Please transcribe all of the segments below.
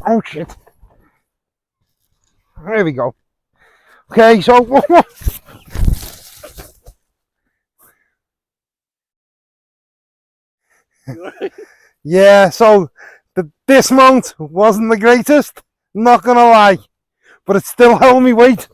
Oh shit. There we go. Okay, so yeah, so the dismount wasn't the greatest, not gonna lie, but it still held me weight.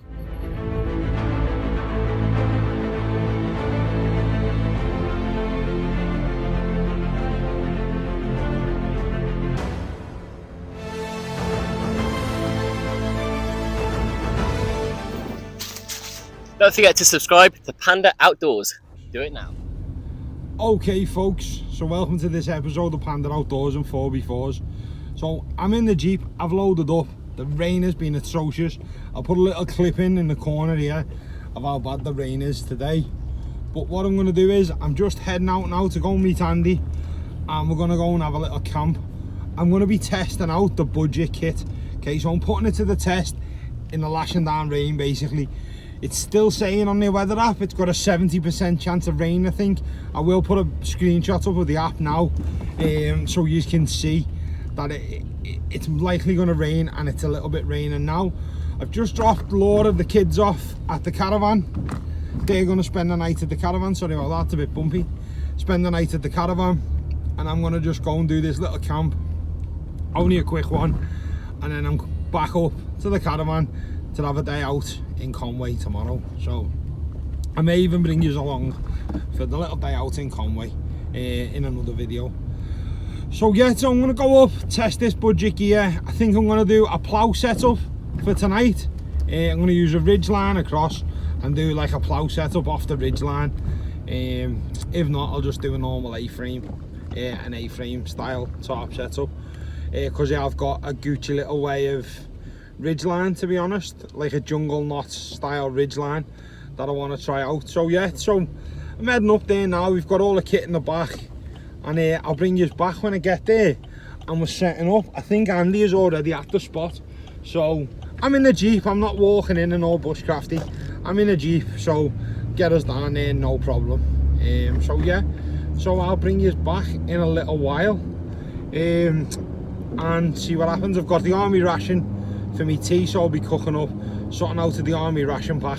Don't forget to subscribe to Panda Outdoors. Do it now. Okay folks, so welcome to this episode of Panda Outdoors and 4x4s. So I'm in the Jeep, I've loaded up. The rain has been atrocious. I'll put a little clip in the corner here of how bad the rain is today. But what I'm going to do is, I'm just heading out now to go meet Andy. And we're going to go and have a little camp. I'm going to be testing out the budget kit. Okay, so I'm putting it to the test in the lashing down rain basically. It's still saying on the weather app it's got a 70% chance of rain, I think. I will put a screenshot up of the app now so you can see that it's likely going to rain, and it's a little bit raining now. I've just dropped Laura, the kids, off at the caravan. They're going to spend the night at the caravan. Sorry about that, it's a bit bumpy. Spend the night at the caravan, and I'm going to just go and do this little camp. Only a quick one, and then I'm back up to the caravan to have a day out in Conway tomorrow. So I may even bring you along for the little day out in Conway in another video. So yeah, so I'm going to go up, test this budget gear. I think I'm going to do a plough setup for tonight. I'm going to use a ridge line across and do like a plough setup off the ridge line. If not, I'll just do a normal A-frame, an A-frame style top setup, because I've got a Gucci little way of ridge line, to be honest, like a jungle knot style ridge line that I want to try out. So yeah, so I'm heading up there now. We've got all the kit in the back, and I'll bring you back when I get there and we're setting up. I think Andy is already at the spot, so I'm in the Jeep. I'm not walking in and all bushcrafty. I'm in a Jeep, so get us down there, no problem. So yeah, so I'll bring you back in a little while and see what happens. I've got the army ration for me tea, so I'll be cooking up something out of the army ration pack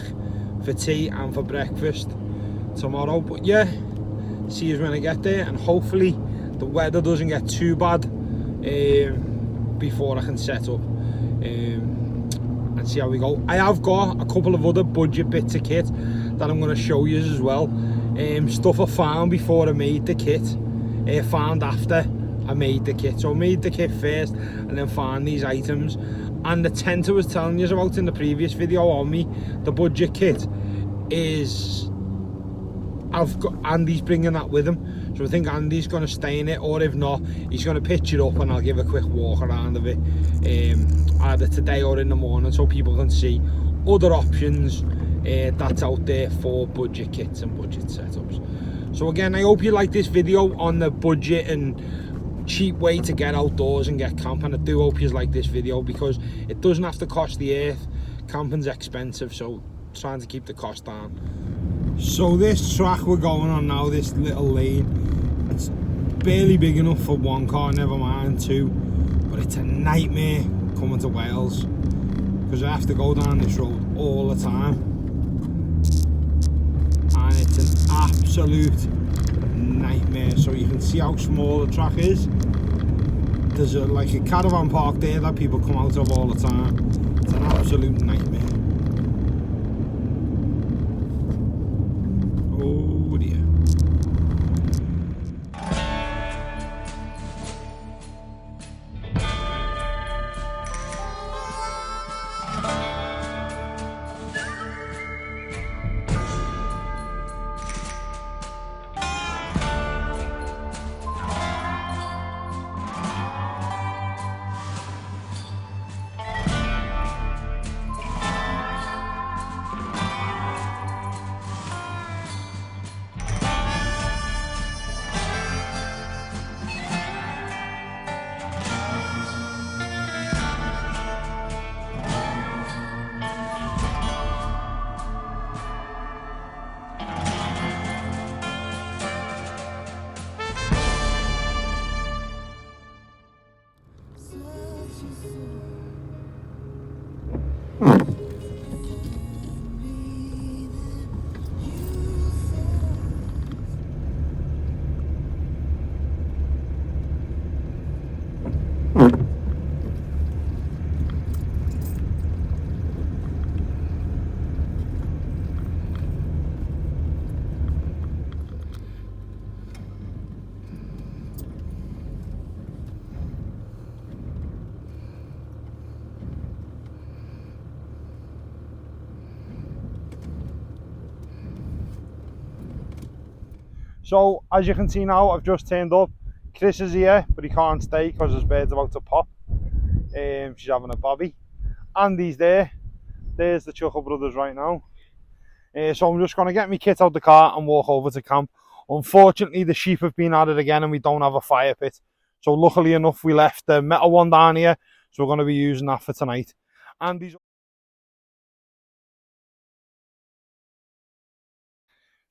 for tea and for breakfast tomorrow. But yeah, see you when I get there, and hopefully the weather doesn't get too bad before I can set up and see how we go. I have got a couple of other budget bits of kit that I'm going to show you as well. Stuff I found before I made the kit, found after I made the kit. So I made the kit first and then found these items. And the tent I was telling you about in the previous video on me, the budget kit, is I've got Andy's bringing that with him, so I think Andy's going to stay in it, or if not, he's going to pitch it up and I'll give a quick walk around of it either today or in the morning, so people can see other options that's out there for budget kits and budget setups. So again, I hope you like this video on the budget and cheap way to get outdoors and get camping. I do hope you like this video because it doesn't have to cost the earth. Camping's expensive, so trying to keep the cost down. So this track we're going on now, this little lane, it's barely big enough for one car, never mind two, but it's a nightmare coming to Wales because I have to go down this road all the time, and it's an absolute nightmare. So you can see how small the track is. There's like a caravan park there that people come out of all the time. It's an absolute nightmare. Oh dear. So as you can see now, I've just turned up. Chris is here, but he can't stay because his bird's about to pop. She's having a babby. Andy's there. There's the Chuckle brothers right now. So I'm just going to get my kit out the car and walk over to camp. Unfortunately, the sheep have been at it again and we don't have a fire pit. So luckily enough, we left the metal one down here. So we're going to be using that for tonight. Andy's...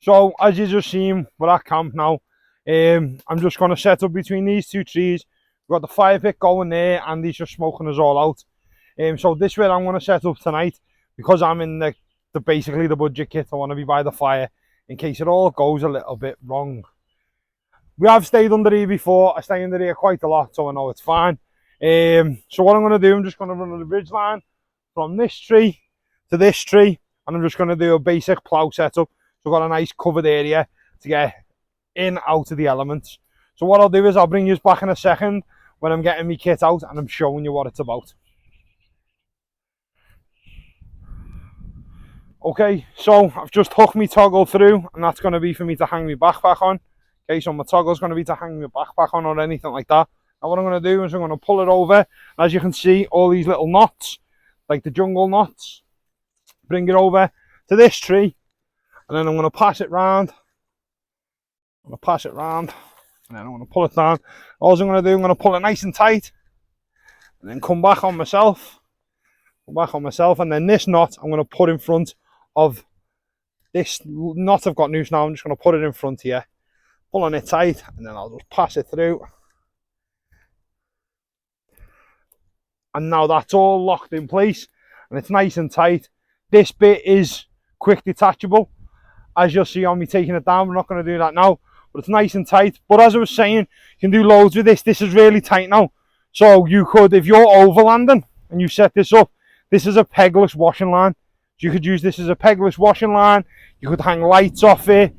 So as you just seen, we're at camp now. I'm just going to set up between these two trees. We've got the fire pit going there and he's just smoking us all out. So this way I'm going to set up tonight because I'm in the basically the budget kit. I want to be by the fire in case it all goes a little bit wrong. We have stayed under here before. I stay under here quite a lot, so I know it's fine. So what I'm going to do, I'm just going to run the ridge line from this tree to this tree, and I'm just going to do a basic plough setup. So I've got a nice covered area to get in out of the elements. So what I'll do is I'll bring you back in a second when I'm getting my kit out and I'm showing you what it's about. Okay, so I've just hooked my toggle through and that's going to be for me to hang my backpack on. Okay, so my toggle's going to be to hang my backpack on or anything like that. Now what I'm going to do is I'm going to pull it over. As you can see, all these little knots, like the jungle knots, bring it over to this tree. And then I'm going to pass it round. I'm going to pass it round. And then I'm going to pull it down. All I'm going to do, I'm going to pull it nice and tight. And then come back on myself. Come back on myself. And then this knot, I'm going to put in front of this knot I've got loose now. I'm just going to put it in front here. Pulling it tight. And then I'll just pass it through. And now that's all locked in place. And it's nice and tight. This bit is quick detachable. As you'll see on me taking it down, we're not going to do that now, but it's nice and tight. But as I was saying, you can do loads with this. This is really tight now. So you could, if you're overlanding and you set this up, this is a pegless washing line. So you could use this as a pegless washing line. You could hang lights off it,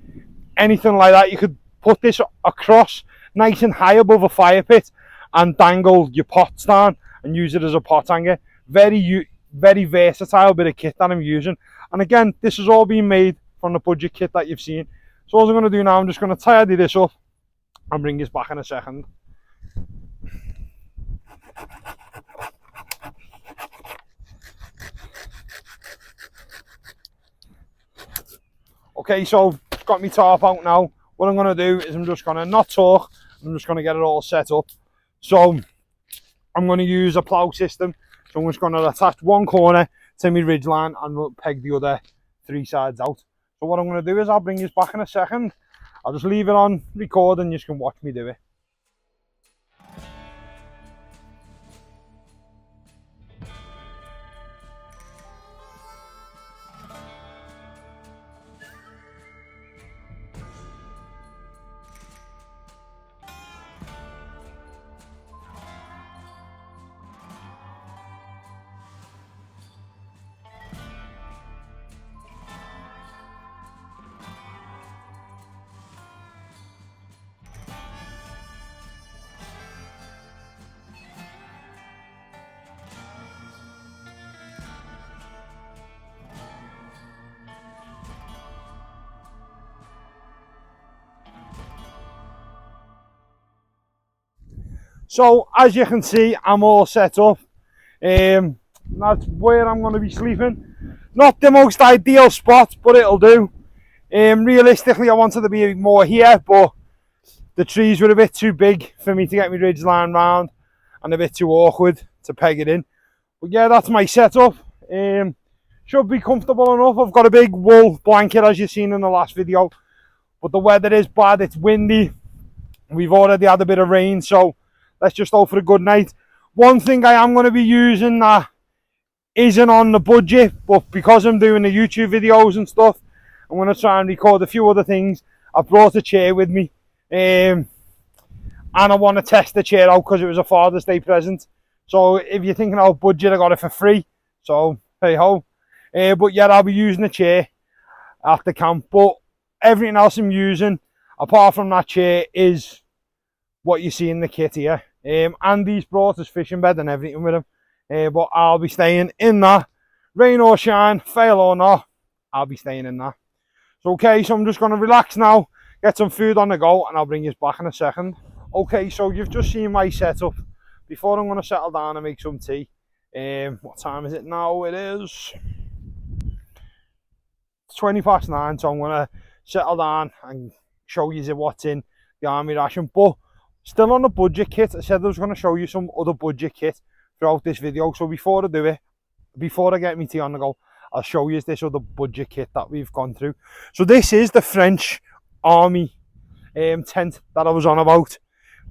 anything like that. You could put this across nice and high above a fire pit and dangle your pots down and use it as a pot hanger. Very versatile bit of kit that I'm using. And again, this has all been made from the budget kit that you've seen. So what I'm going to do now, I'm just going to tidy this up and bring this back in a second. Okay, so I've got my tarp out now. What I'm going to do is I'm just going to not talk, I'm just going to get it all set up. So I'm going to use a plough system. So I'm just going to attach one corner to my ridge line and peg the other three sides out. So what I'm going to do is I'll bring you back in a second. I'll just leave it on record and you can watch me do it. So as you can see, I'm all set up. That's where I'm going to be sleeping. Not the most ideal spot, but it'll do. Realistically, I wanted to be more here, but the trees were a bit too big for me to get my ridge line round and a bit too awkward to peg it in. But yeah, that's my setup. Should be comfortable enough. I've got a big wool blanket, as you've seen in the last video, but the weather is bad. It's windy. We've already had a bit of rain, so let's just hope for a good night. One thing I am going to be using that isn't on the budget, but because I'm doing the YouTube videos and stuff, I'm going to try and record a few other things. I brought a chair with me, and I want to test the chair out because it was a Father's Day present. So if you're thinking about budget, I got it for free, so hey ho. But yeah, I'll be using the chair at the camp, but everything else I'm using apart from that chair is what you see in the kit here. Andy's brought his fishing bed and everything with him, but I'll be staying in that. Rain or shine, fail or not, I'll be staying in that. So okay, so I'm just going to relax now, get some food on the go, and I'll bring you back in a second. Okay, so you've just seen my setup. Before I'm going to settle down and make some tea. What time is it now? It is 9:20, so I'm going to settle down and show you what's in the army ration. But still on the budget kit. I said I was going to show you some other budget kit throughout this video. So before I do it, before I get me tea on the go, I'll show you this other budget kit that we've gone through. So this is the French army tent that I was on about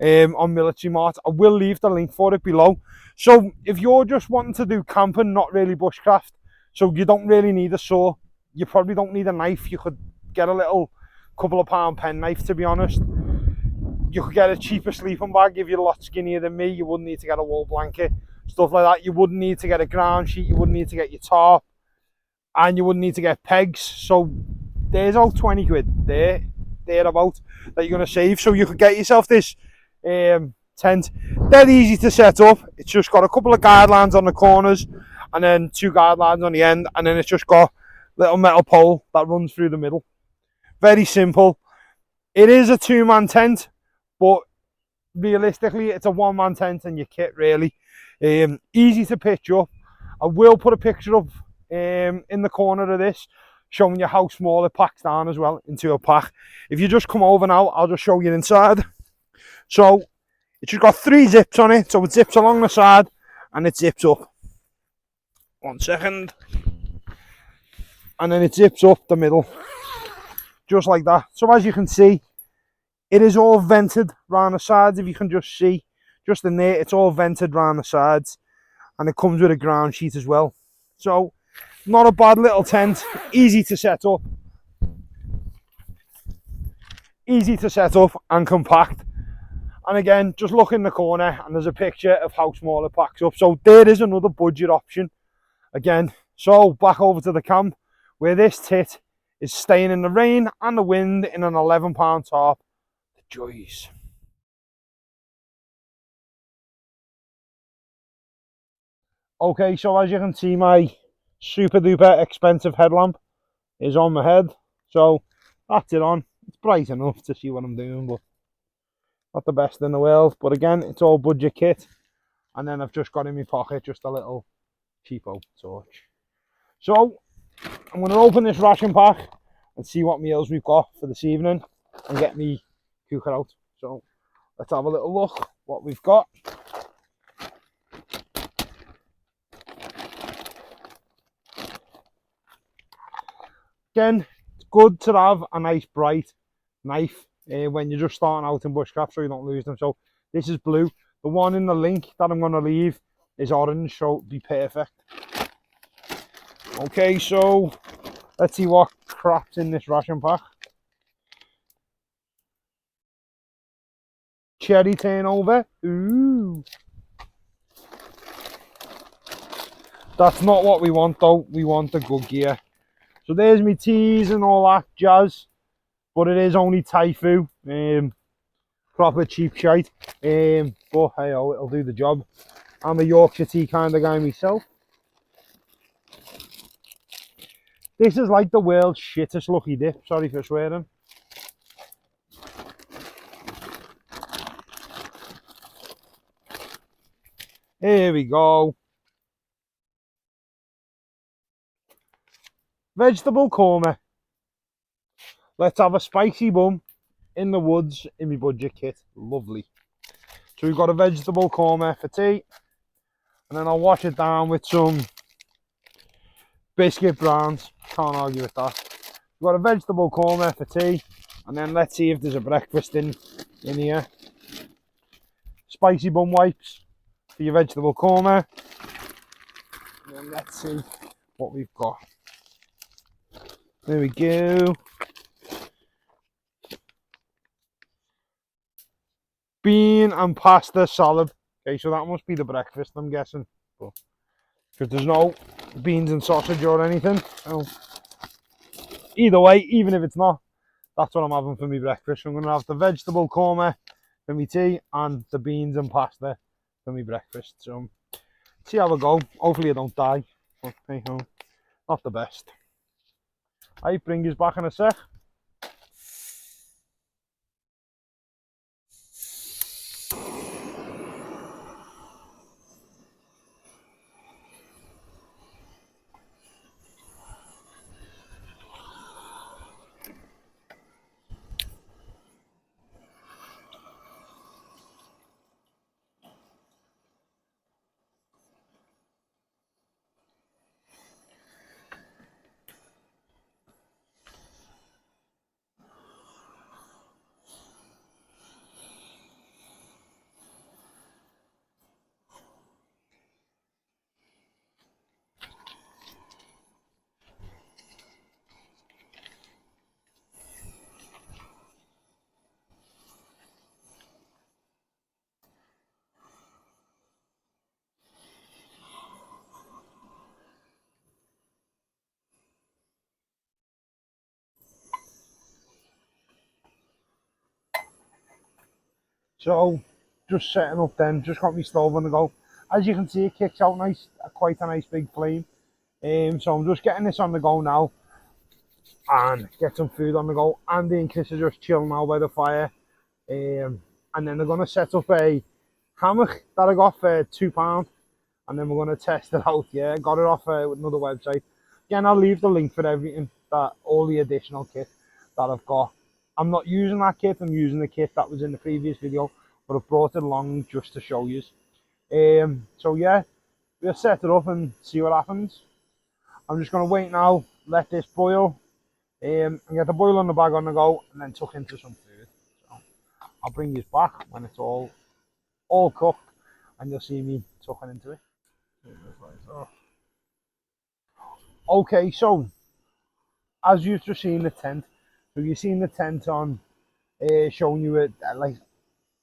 on Military Mart. I will leave the link for it below. So if you're just wanting to do camping, not really bushcraft, so you don't really need a saw, you probably don't need a knife. You could get a little couple of pound pen knife, to be honest. You could get a cheaper sleeping bag if you're a lot skinnier than me. You wouldn't need to get a wool blanket, stuff like that. You wouldn't need to get a ground sheet. You wouldn't need to get your tarp, and you wouldn't need to get pegs. So there's all 20 quid thereabout that you're going to save. So you could get yourself this tent. Dead easy to set up. It's just got a couple of guidelines on the corners and then 2 guidelines on the end, and then it's just got a little metal pole that runs through the middle. Very simple. It is a 2-man tent, but realistically it's a 1-man tent and your kit really. Easy to pitch up. I will put a picture up in the corner of this showing you how small it packs down as well into a pack. If you just come over now, I'll just show you inside. So it's just got 3 zips on it, so it zips along the side and it zips up. 1 second. And then it zips up the middle, just like that. So as you can see, it is all vented round the sides. If you can just see, just in there, it's all vented round the sides, and it comes with a ground sheet as well. So not a bad little tent, easy to set up, and compact. And again, just look in the corner and there's a picture of how small it packs up. So there is another budget option again. So back over to the camp, where this tit is staying in the rain and the wind in an 11-pound tarp. The joys. Okay, so as you can see, my super duper expensive headlamp is on my head. So that's it on. It's bright enough to see what I'm doing, but not the best in the world. But again, it's all budget kit. And then I've just got in my pocket just a little cheapo torch. So I'm going to open this ration pack and see what meals we've got for this evening and get me cooker out. So let's have a little look what we've got. Again, it's good to have a nice bright knife when you're just starting out in bushcraft, so you don't lose them. So this is blue. The one in the link that I'm going to leave is orange, so it'll be perfect. Okay, so let's see what crap's in this ration pack. Cherry turnover. Ooh. That's not what we want though. We want the good gear. So there's me teas and all that jazz. But it is only Typhoon. Proper cheap shite. But hey, oh, it'll do the job. I'm a Yorkshire tea kind of guy myself. This is like the world's shittest lucky dip. Sorry for swearing. Here we go. Vegetable korma. Let's have a spicy bum in the woods in my budget kit. Lovely. So we've got a vegetable korma for tea. And then I'll wash it down with some biscuit browns. Can't argue with that. We've got a vegetable korma for tea. And then let's see if there's a breakfast in here. Spicy bum wipes for your vegetable korma. And then let's see what we've got. There we go. Bean and pasta salad. Okay, so that must be the breakfast, I'm guessing. Because there's no beans and sausage or anything. So either way, even if it's not, that's what I'm having for my breakfast. I'm going to have the vegetable korma for my tea and the beans and pasta for my breakfast. So see how I go. Hopefully I don't die. But hey ho, not the best. I bring you back in a sec. So just setting up then, just got my stove on the go. As you can see, it kicks out nice, quite a nice big flame. So I'm just getting this on the go now and get some food on the go. Andy and Chris are just chilling now by the fire. And then they're going to set up a hammock that I got for £2. And then we're going to test it out. Yeah, got it off another website. Again, I'll leave the link for everything, all the additional kit that I've got. I'm not using that kit, I'm using the kit that was in the previous video, but I've brought it along just to show you. So yeah, we'll set it up and see what happens. I'm just going to wait now, let this boil, and get the boil on the bag on the go, and then tuck into some food. So I'll bring this back when it's all cooked, and you'll see me tucking into it. Okay, so as you've just seen the tent, so you've seen the tent on showing you a like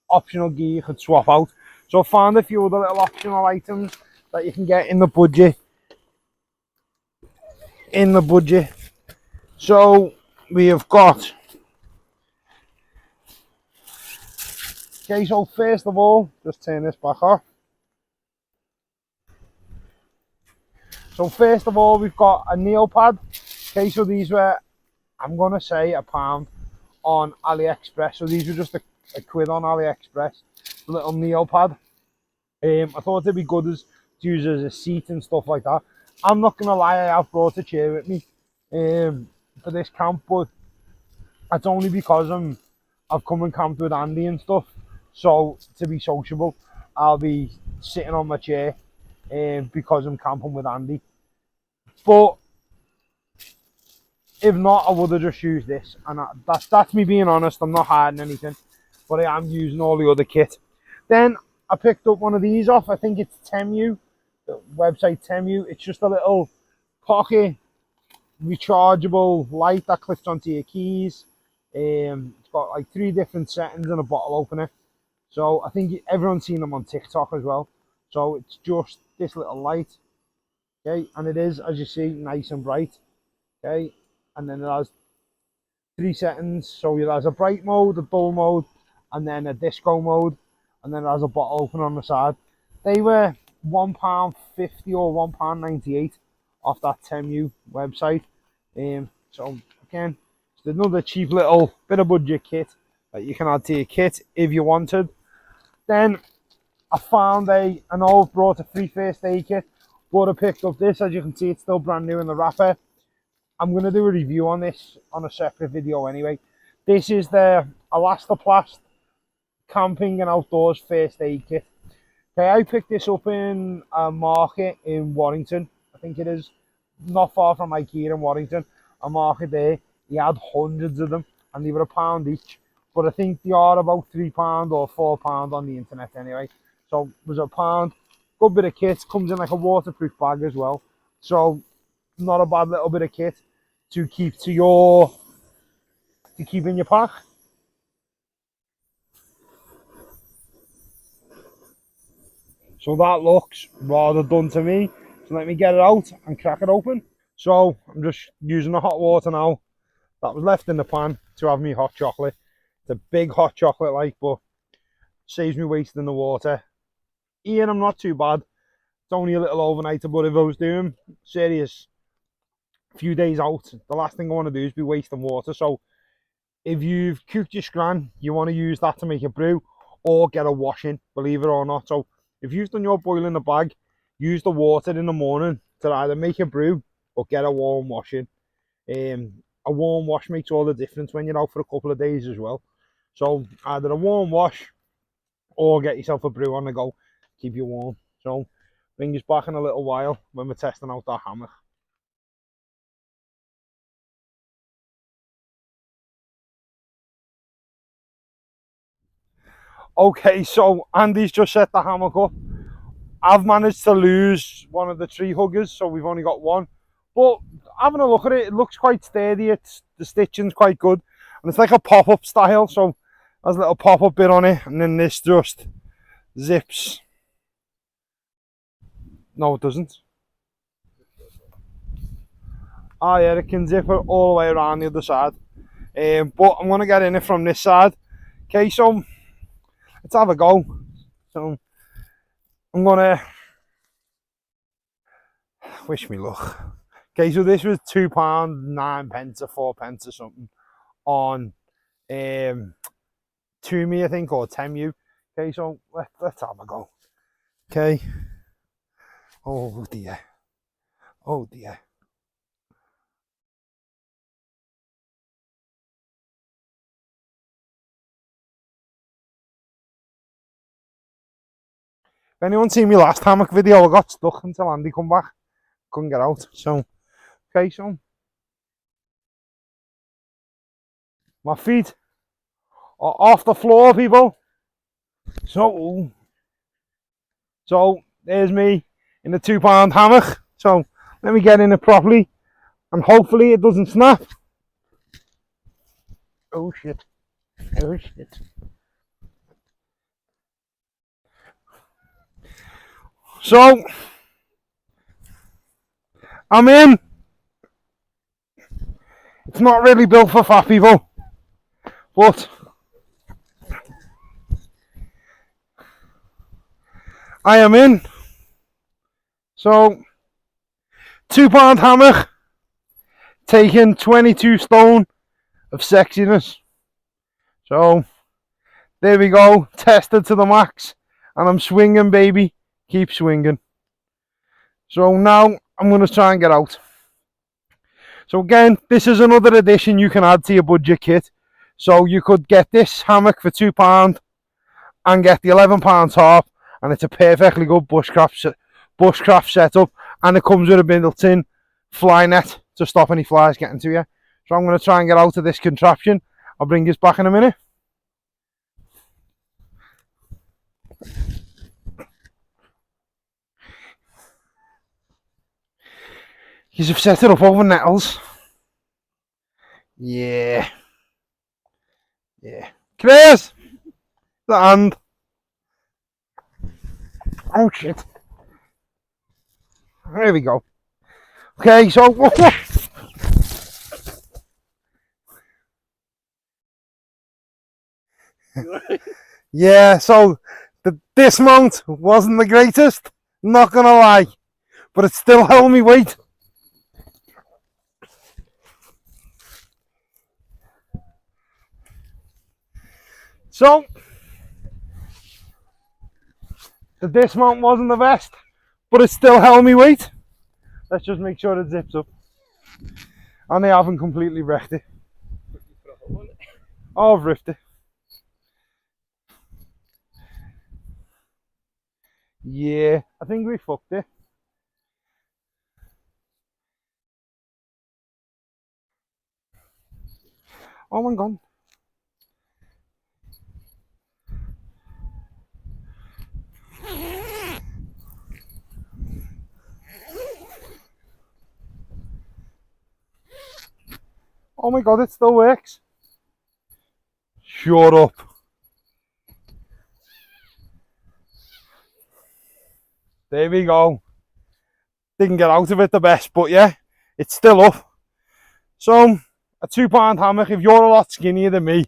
optional gear you could swap out. So I found a few other little optional items that you can get in the budget. So we have got. Okay, so first of all, just turn this back off. So first of all, we've got a nail pad. Okay, so these were, I'm gonna say, £1 on AliExpress. So these were just a quid on AliExpress. A little nail pad. I thought it'd be good to use as a seat and stuff like that. I'm not gonna lie, I have brought a chair with me for this camp, but it's only because I've come and camped with Andy and stuff. So to be sociable, I'll be sitting on my chair because I'm camping with Andy. But if not, I would have just used this, and that's me being honest. I'm not hiding anything, but I am using all the other kit. Then I picked up one of these off. I think it's Temu, the website Temu. It's just a little pocket rechargeable light that clips onto your keys. It's got like 3 different settings and a bottle opener. So I think everyone's seen them on TikTok as well. So it's just this little light, okay, and it is, as you see, nice and bright, okay. And then it has 3 settings. So it has a bright mode, a dull mode, and then a disco mode, and then it has a bottle opener on the side. They were £1.50 or £1.98 off that Temu website. So again, it's another cheap little bit of budget kit that you can add to your kit if you wanted. Then I found I've brought a free first aid kit, but I picked up this. As you can see, it's still brand new in the wrapper. I'm going to do a review on this on a separate video anyway. This is the Elastoplast Camping and Outdoors First Aid Kit. Okay, I picked this up in a market in Warrington. I think it is not far from IKEA in Warrington. A market there. He had hundreds of them, and they were £1 each. But I think they are about £3 or £4 on the internet anyway. So it was £1. good bit of kit. Comes in like a waterproof bag as well, so not a bad little bit of kit to keep in your pack. So that looks rather done to me. So let me get it out and crack it open. So I'm just using the hot water now that was left in the pan to have me hot chocolate. It's a big hot chocolate like, but saves me wasting the water. Ian, I'm not too bad. It's only a little overnighter, but if I was doing serious few days out, the last thing I want to do is be wasting water. So if you've cooked your scran, you want to use that to make a brew or get a washing, believe it or not. So if you've done your boil in the bag, use the water in the morning to either make a brew or get a warm washing. A warm wash makes all the difference when you're out for a couple of days as well. So either a warm wash or get yourself a brew on the go, keep you warm. So bring us back in a little while when we're testing out that hammock. Okay, so Andy's just set the hammock up. I've managed to lose one of the tree huggers, so we've only got one. But having a look at it, it looks quite sturdy. The stitching's quite good, and it's like a pop-up style. So there's a little pop-up bit on it, and then this just zips. No, it doesn't. Oh yeah, it can zip it all the way around the other side. But I'm gonna get in it from this side. Okay, so let's have a go. So I'm gonna wish me luck. Okay, so this was £2.09 or 4p or something on Tumi, I think, or Temu. Okay, so let's have a go. Okay. Oh dear. Oh dear. If anyone seen my last hammock video, I got stuck until Andy come back. Couldn't get out. So, okay, so my feet are off the floor, people. So there's me in the £2 hammock. So let me get in it properly, and hopefully it doesn't snap. Oh shit. Oh shit. So I'm in. It's not really built for fat people, but I am in. So £2 hammock, taking 22 stone of sexiness. So there we go, tested to the max, and I'm swinging, baby. Keep swinging. So now I'm going to try and get out. So again, this is another addition you can add to your budget kit. So you could get this hammock for £2 and get the £11 top, and it's a perfectly good bushcraft setup, and it comes with a built-in fly net to stop any flies getting to you. So I'm going to try and get out of this contraption. I'll bring this back in a minute. You've set it up over nettles. Yeah. Yeah. Chris! The hand. Oh shit. There we go. Okay, so yeah, so the dismount wasn't the greatest, not gonna lie, but it still held me weight. So the dismount wasn't the best, but it still held me weight. Let's just make sure it zips up. And they haven't completely wrecked it. Oh, I've ripped it. Yeah, I think we fucked it. Oh my god. Oh my god, it still works. Shut up. There we go. Didn't get out of it the best, but yeah, it's still up. So, a £2 hammock, if you're a lot skinnier than me,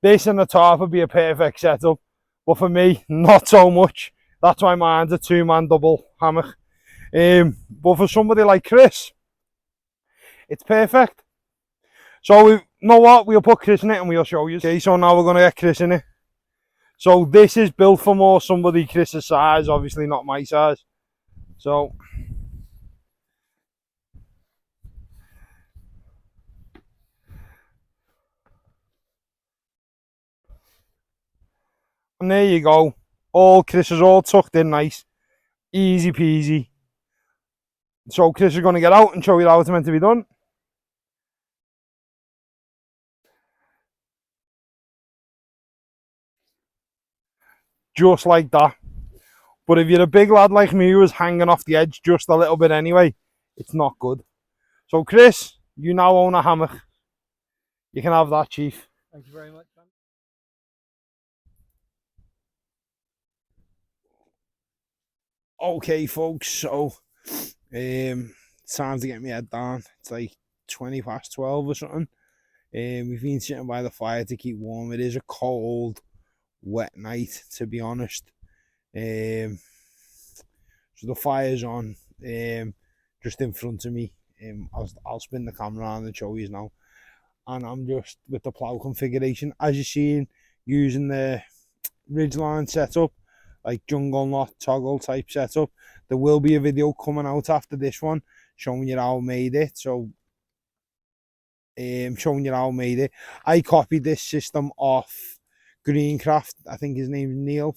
this and the top would be a perfect setup. But for me, not so much. That's why mine's a 2-man double hammock. But for somebody like Chris, it's perfect. So, you know what? We'll put Chris in it and we'll show you. Okay, so now we're going to get Chris in it. So, this is built for more somebody Chris's size, obviously not my size. So, and there you go. Chris is all tucked in nice. Easy peasy. So Chris is going to get out and show you how it's meant to be done. Just like that. But if you're a big lad like me who is hanging off the edge just a little bit anyway, it's not good. So Chris, you now own a hammock. You can have that, Chief. Thank you very much, man. Okay, folks, so it's time to get my head down. It's like 20 past 12 or something. We've been sitting by the fire to keep warm. It is a cold, wet night, to be honest. So the fire's on just in front of me. I'll spin the camera on and show you now. And I'm just with the plough configuration, as you've seen, using the ridgeline setup, like jungle knot toggle type setup. There will be a video coming out after this one showing you how I made it. So showing you how I made it. I copied this system off Greencraft. I think his name is Neil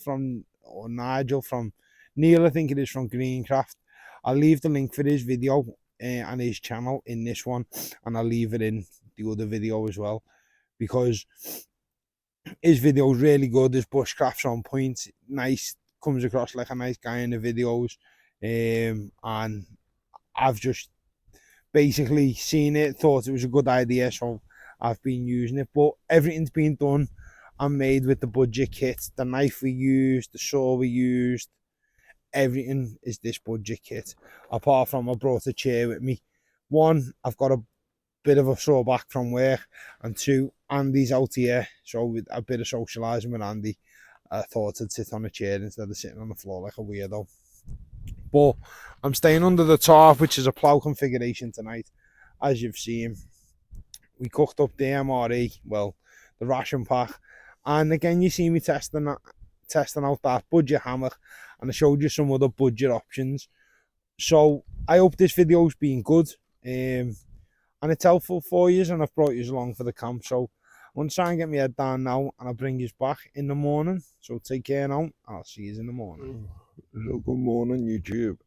or Nigel from Neil, I think it is, from Greencraft. I'll leave the link for his video and his channel in this one, and I'll leave it in the other video as well, because his video is really good. His bushcraft's on point, nice, comes across like a nice guy in the videos, and I've just basically seen it, thought it was a good idea, so I've been using it. But everything's been done and made with the budget kit. The knife we used, the saw we used, everything is this budget kit. Apart from I brought a chair with me. One, I've got a bit of a sore back from work, and two, Andy's out here, so with a bit of socialising with Andy, I thought I'd sit on a chair instead of sitting on the floor like a weirdo. But I'm staying under the tarp, which is a plough configuration tonight. As you've seen, we cooked up the MRE, well, the ration pack, and again you see me testing out that budget hammock, and I showed you some other budget options. So I hope this video's been good, and it's helpful for you, and I've brought you along for the camp. So I'm going to try and get my head down now, and I'll bring you back in the morning. So take care now, and I'll see you in the morning. So good morning, YouTube.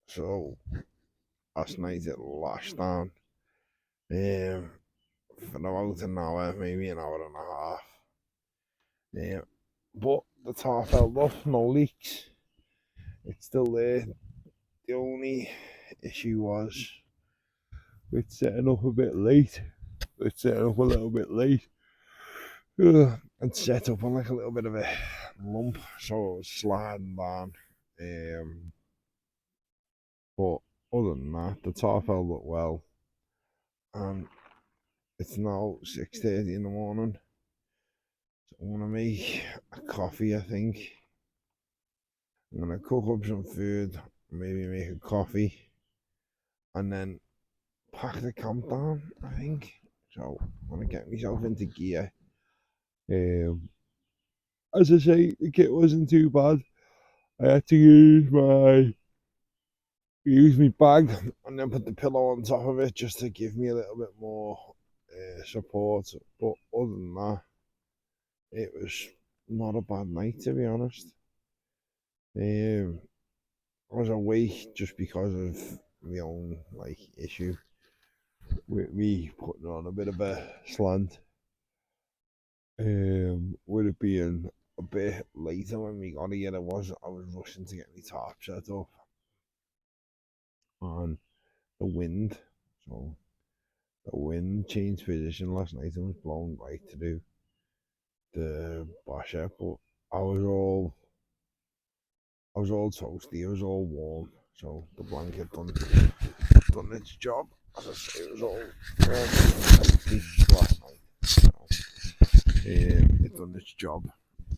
So last night it lashed down for about an hour, maybe an hour and a half. But the tarp held up, no leaks. It's still there. The only issue was it's setting up a bit late. It's setting up a little bit late. And set up on like a little bit of a lump, so it was sliding down. But other than that, the tarp held up well. And it's now 6:30 in the morning. So I'm gonna make a coffee, I think. I'm gonna cook up some food, maybe make a coffee, and then pack the camp down, I think. So I'm gonna get myself into gear. As I say, the kit wasn't too bad. I had to use my bag and then put the pillow on top of it just to give me a little bit more support. But other than that, it was not a bad night, to be honest. I was awake just because of my own issue with me putting on a bit of a slant. With it being a bit later when we got here, I was rushing to get my tarp set up, and the wind, so The wind changed position last night and was blowing right through the basher, but I was all toasty, I was all warm, so the blanket done its job. As I say, it was all warm last night. So, it done its job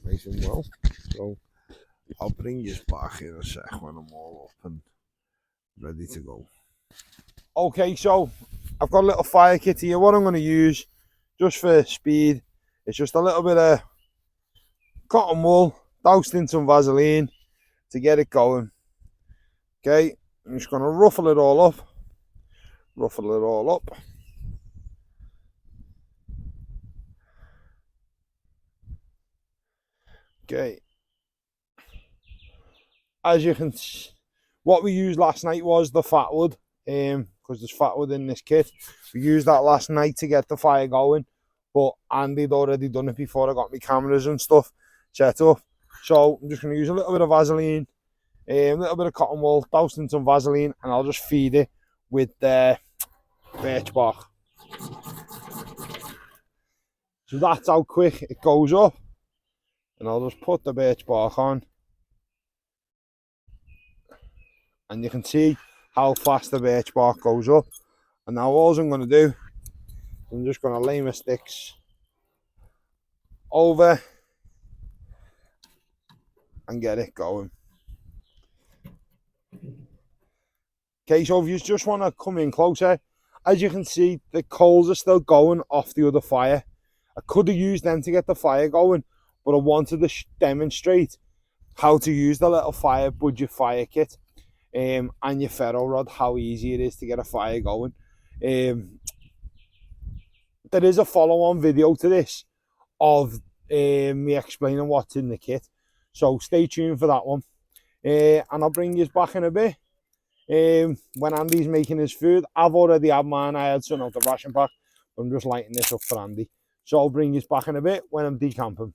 nice and well. So I'll bring you back in a sec when I'm all up and ready to go. Okay, so I've got a little fire kit here. What I'm going to use just for speed is just a little bit of cotton wool doused in some Vaseline to get it going. Okay, I'm just going to ruffle it all up. Okay, as you can see, what we used last night was the fat wood, because there's fat wood in this kit. We used that last night to get the fire going, but Andy'd already done it before I got my cameras and stuff set up. So I'm just going to use a little bit of Vaseline, a little bit of cotton wool, doused in some Vaseline, and I'll just feed it with the birch bark. So that's how quick it goes up. And I'll just put the birch bark on. And you can see how fast the birch bark goes up. And now all I'm going to do, I'm just going to lay my sticks over and get it going. Okay, so if you just want to come in closer, as you can see, the coals are still going off the other fire. I could have used them to get the fire going, but I wanted to demonstrate how to use the little budget fire kit and your ferro rod, how easy it is to get a fire going. There is a follow-on video to this of me explaining what's in the kit, so stay tuned for that one. And I'll bring you back in a bit when Andy's making his food. I've already had mine. I had some out the ration pack, but I'm just lighting this up for Andy. So I'll bring you back in a bit when I'm decamping.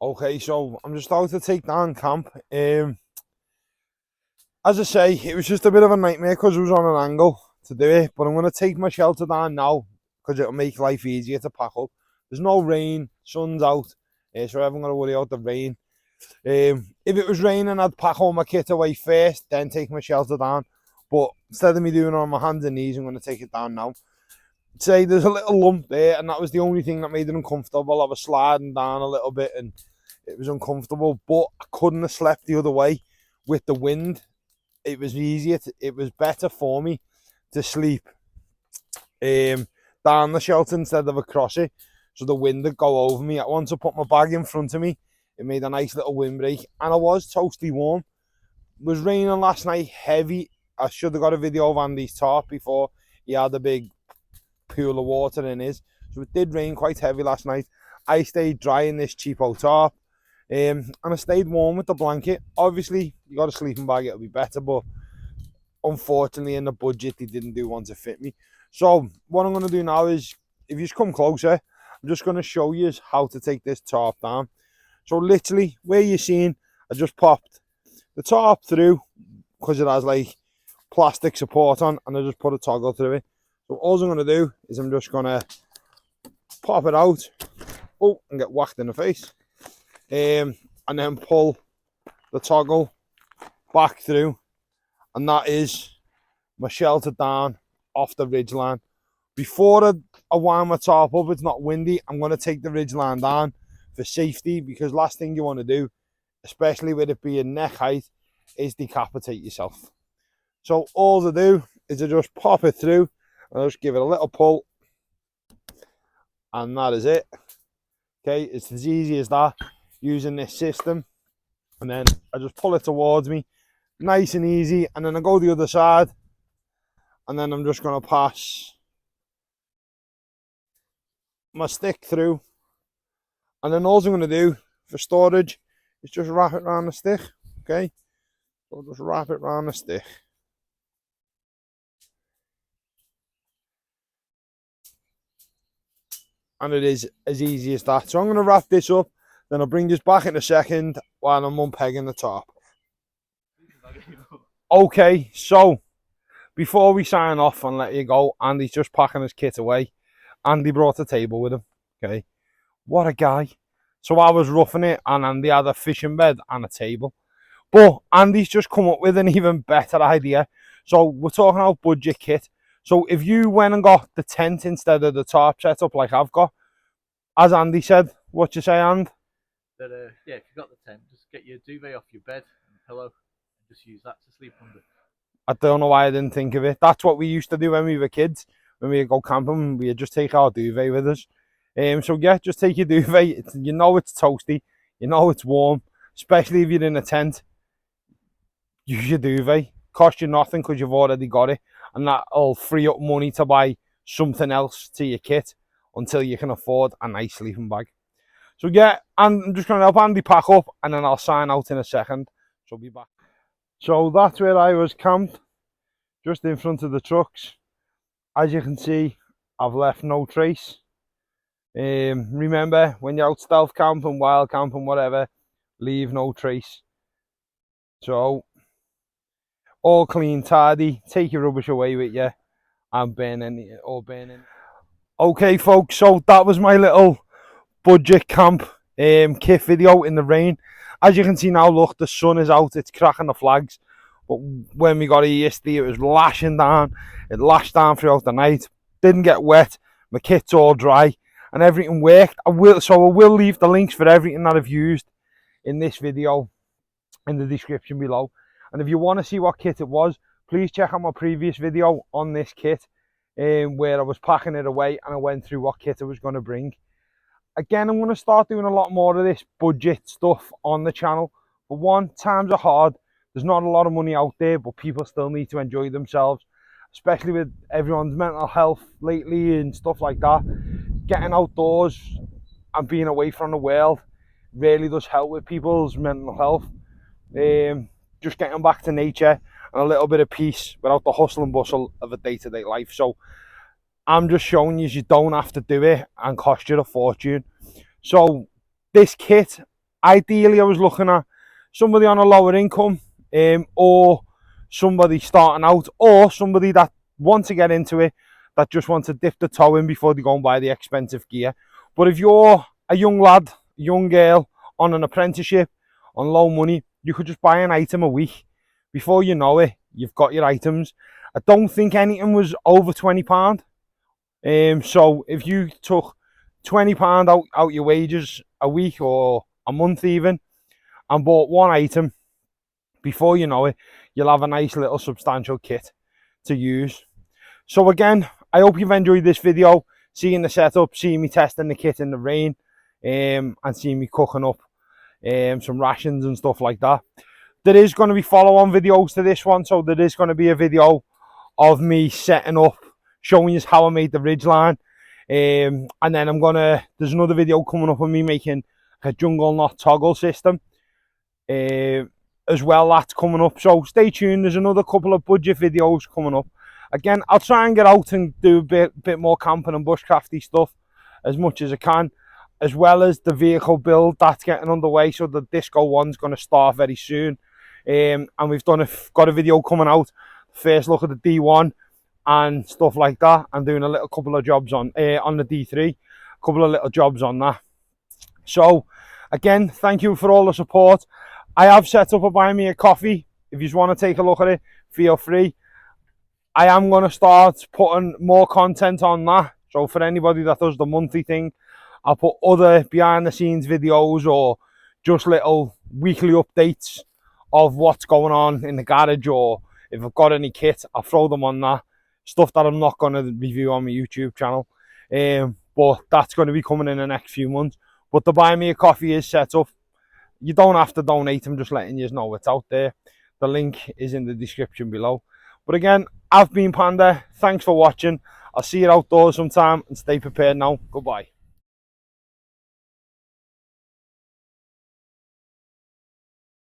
Okay, so I'm just out to take down camp. As I say, it was just a bit of a nightmare because it was on an angle to do it, but I'm going to take my shelter down now because it'll make life easier to pack up. There's no rain, sun's out, so I haven't got to worry about the rain. If it was raining, I'd pack all my kit away first, then take my shelter down. But instead of me doing it on my hands and knees, I'm going to take it down now. Say there's a little lump there, and that was the only thing that made it uncomfortable. I was sliding down a little bit and it was uncomfortable, but I couldn't have slept the other way with the wind. It was easier, it was better for me to sleep down the shelter instead of across it, so the wind would go over me. Once I put my bag in front of me, it made a nice little windbreak, and I was toasty warm. It was raining last night, heavy. I should have got a video of Andy's tarp before he had a big pool of water in his. So it did rain quite heavy last night. I stayed dry in this cheapo tarp, and I stayed warm with the blanket. Obviously, you got a sleeping bag, it'll be better, but unfortunately in the budget they didn't do one to fit me. So what I'm going to do now is, if you just come closer, I'm just going to show you how to take this tarp down. So literally, where you're seeing, I just popped the tarp through because it has like plastic support on, and I just put a toggle through it. So all I'm going to do is I'm just going to pop it out, and get whacked in the face, and then pull the toggle back through, and that is my shelter down off the ridgeline. Before I wind my tarp up, it's not windy, I'm going to take the ridgeline down for safety, because last thing you want to do, especially with it being neck height, is decapitate yourself. So all I do is I just pop it through, and I just give it a little pull, and that is it. Okay, it's as easy as that, using this system. And then I just pull it towards me, nice and easy, and then I go the other side, and then I'm just going to pass my stick through, and then all I'm going to do for storage is just wrap it around the stick. Okay, so just wrap it around the stick. And it is as easy as that. So I'm going to wrap this up, then I'll bring this back in a second while I'm unpegging the top. Okay, so before we sign off and let you go, Andy's just packing his kit away. Andy brought a table with him, okay? What a guy. So I was roughing it, and Andy had a fishing bed and a table. But Andy's just come up with an even better idea. So we're talking about budget kit. So if you went and got the tent instead of the tarp setup like I've got, as Andy said, what you say, And? That yeah, if you've got the tent, just get your duvet off your bed and a pillow, and just use that to sleep under. I don't know why I didn't think of it. That's what we used to do when we were kids. When we would go camping, we'd just take our duvet with us. So yeah, just take your duvet. You know it's toasty. You know it's warm. Especially if you're in a tent. Use your duvet. Cost you nothing because you've already got it. And that'll free up money to buy something else to your kit until you can afford a nice sleeping bag. So yeah, and I'm just going to help Andy pack up and then I'll sign out in a second. So I'll be back. So that's where I was camped, just in front of the trucks. As you can see, I've left no trace. Remember, when you're out stealth camping, wild camping, whatever, leave no trace. So, all clean, tidy, take your rubbish away with you and burn it. Okay folks, so that was my little budget camp kit video in the rain. As you can see now, look, the sun is out, it's cracking the flags. But when we got here yesterday, it was lashing down. It lashed down throughout the night. Didn't get wet. My kit's all dry and everything worked. I will leave the links for everything that I've used in this video in the description below. And if you want to see what kit it was, please check out my previous video on this kit where I was packing it away and I went through what kit I was going to bring. Again, I'm going to start doing a lot more of this budget stuff on the channel. But one, times are hard. There's not a lot of money out there, but people still need to enjoy themselves, especially with everyone's mental health lately and stuff like that. Getting outdoors and being away from the world really does help with people's mental health. Just getting back to nature and a little bit of peace without the hustle and bustle of a day-to-day life. So I'm just showing you don't have to do it and cost you a fortune. So this kit, ideally I was looking at somebody on a lower income, or somebody starting out, or somebody that wants to get into it, that just wants to dip the toe in before they go and buy the expensive gear. But if you're a young lad, young girl on an apprenticeship, on low money, you could just buy an item a week. Before you know it, you've got your items. I don't think anything was over £20. So if you took £20 out your wages a week or a month even, and bought one item, before you know it, you'll have a nice little substantial kit to use. So again, I hope you've enjoyed this video, seeing the setup, seeing me testing the kit in the rain, and seeing me cooking up some rations and stuff like that. There is going to be follow-on videos to this one, so there is going to be a video of me setting up, showing you how I made the ridgeline, and then there's another video coming up of me making a jungle knot toggle system as well. That's coming up, so stay tuned. There's another couple of budget videos coming up. Again, I'll try and get out and do a bit more camping and bushcrafty stuff as much as I can, as well as the vehicle build that's getting underway. So the Disco one's going to start very soon, and we've got a video coming out, first look at the D1 and stuff like that, and doing a couple of jobs on the D3, a couple of little jobs on that. So again, thank you for all the support. I have set up a buy me a coffee. If you just want to take a look at it, feel free. I am going to start putting more content on that. So for anybody that does the monthly thing, I'll put other behind the scenes videos or just little weekly updates of what's going on in the garage, or if I've got any kit, I'll throw them on that. Stuff that I'm not going to review on my YouTube channel. But that's going to be coming in the next few months. But the buy me a coffee is set up. You don't have to donate, I'm just letting you know it's out there. The link is in the description below. But again, I've been Panda. Thanks for watching. I'll see you outdoors sometime, and stay prepared now. Goodbye.